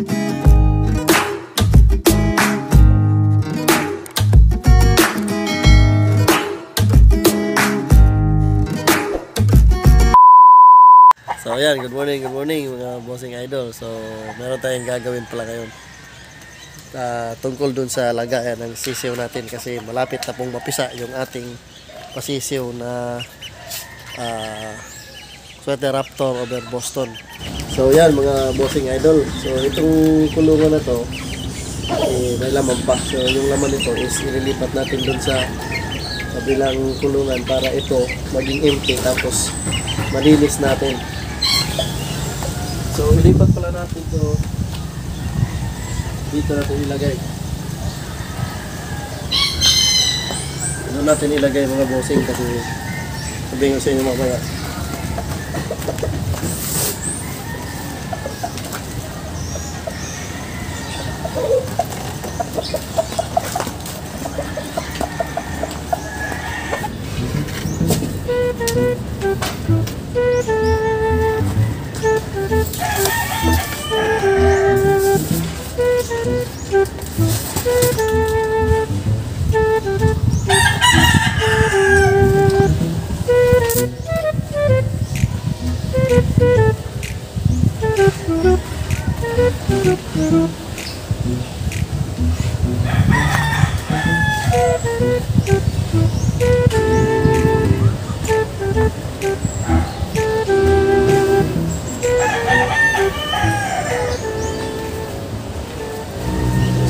So ayan, good morning mga bossing idol. So meron tayong gagawin pala ngayon tungkol dun sa lagayan ng sisiw natin, kasi malapit na pong mapisa yung ating pasisiw na Sweater Raptor over Boston. So yan mga bossing idol, so itong kulungan na to may laman pa. So yung laman nito is ililipat natin dun sa kabilang kulungan para ito maging empty, tapos malinis natin. So ilipat pala natin to dito, natin ilagay. Doon natin ilagay mga bossing, kasi sabihin ko sa inyo mamaya.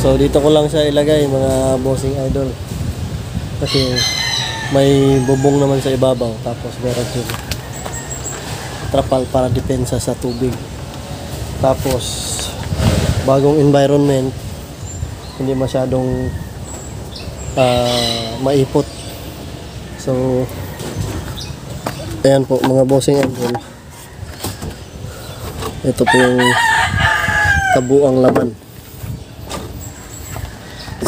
So dito ko lang siya ilagay mga bossing idol, kasi may bubong naman sa ibabaw, tapos meron yung trapal para depensa sa tubig, tapos bagong environment, hindi masyadong maipot. So ayan po mga bossing idol, ito po yung kabuang laman.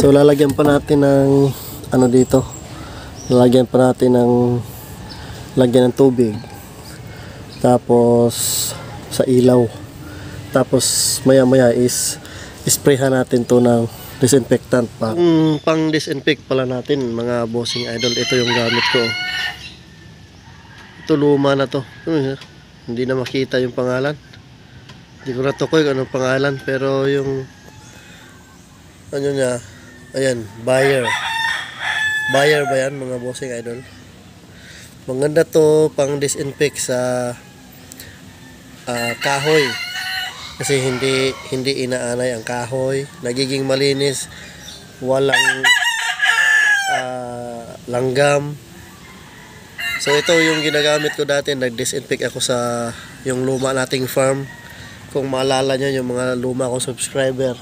So lalagyan pa natin ng ano dito, lalagyan pa natin ng lagyan ng tubig, tapos sa ilaw, tapos maya maya is sprayhan natin to ng disinfectant pa. Pang disinfect pala natin mga bossing idol, ito yung gamit ko. Ito luma na to, hindi na makita yung pangalan, hindi ko natukoy kung anong pangalan, pero yung ano niya, ayan, Bayer ba yan mga bossing idol? Maganda to pang disinfect sa kahoy, kasi hindi inaanay ang kahoy, nagiging malinis, walang langgam. So ito yung ginagamit ko dati, nag-disinfect ako sa yung luma nating farm. Kung maalala nyo yung mga luma kong subscriber,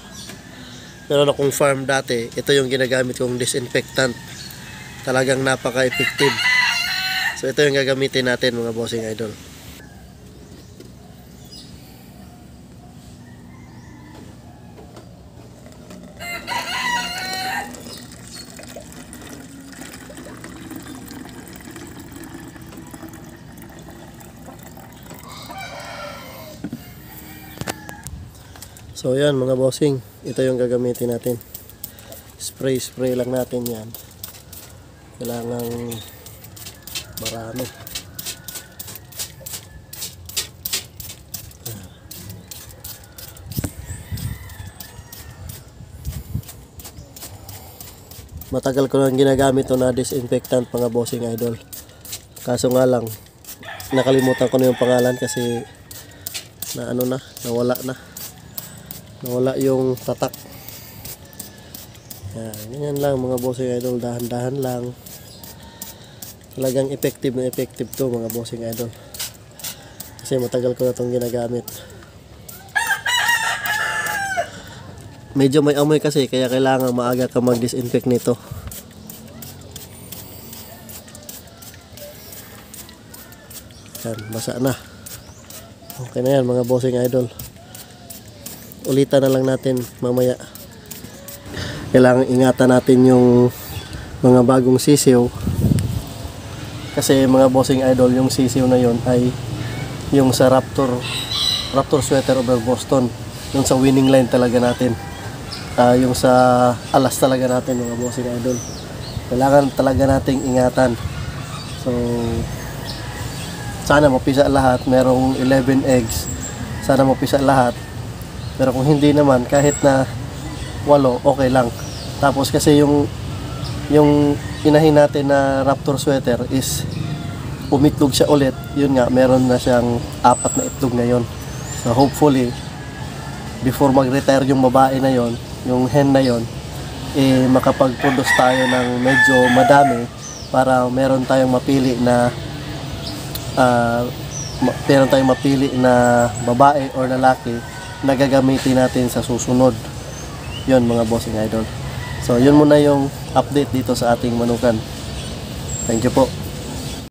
meron akong farm dati, ito yung ginagamit kong disinfectant. Talagang napaka-effective. So ito yung gagamitin natin mga bossing idol. So yan mga bossing, ito yung gagamitin natin. Spray lang natin yan. Kailangan marami. Matagal ko lang ginagamit ito na disinfectant mga bossing idol. Kaso nga lang, nakalimutan ko na yung pangalan, kasi nawala yung tatak. Yan, ganyan lang mga bossing idol, dahan-dahan lang. Talagang effective na effective to mga bossing idol, kasi matagal ko na itong ginagamit. Medyo may amoy kasi, kaya kailangan maaga ka mag-disinfect nito. Yan, basa na. Okay na yan mga bossing idol. Ulitan na lang natin mamaya. Kailangan ingatan natin yung mga bagong sisiw, kasi mga bossing idol, yung sisiw na yon ay yung sa Raptor Sweater over Boston. yung sa winning line talaga natin. Yung sa alas talaga natin mga bossing idol. Kailangan talaga nating ingatan. So sana mapisa lahat, merong 11 eggs. Sana mapisa lahat. Pero kung hindi naman, kahit na 8, okay lang. Tapos kasi yung inahin natin na raptor sweater is umitlog siya ulit. Yun nga, meron na siyang 4 na itlog ngayon. So hopefully before mag-retire yung babae na yon, yung hen na yon, makapag-produce tayo ng medyo madami para meron tayong mapili na babae or lalaki na gagamitin natin sa susunod. Yun mga bossing idol. So yun muna yung update dito sa ating manukan. Thank you po.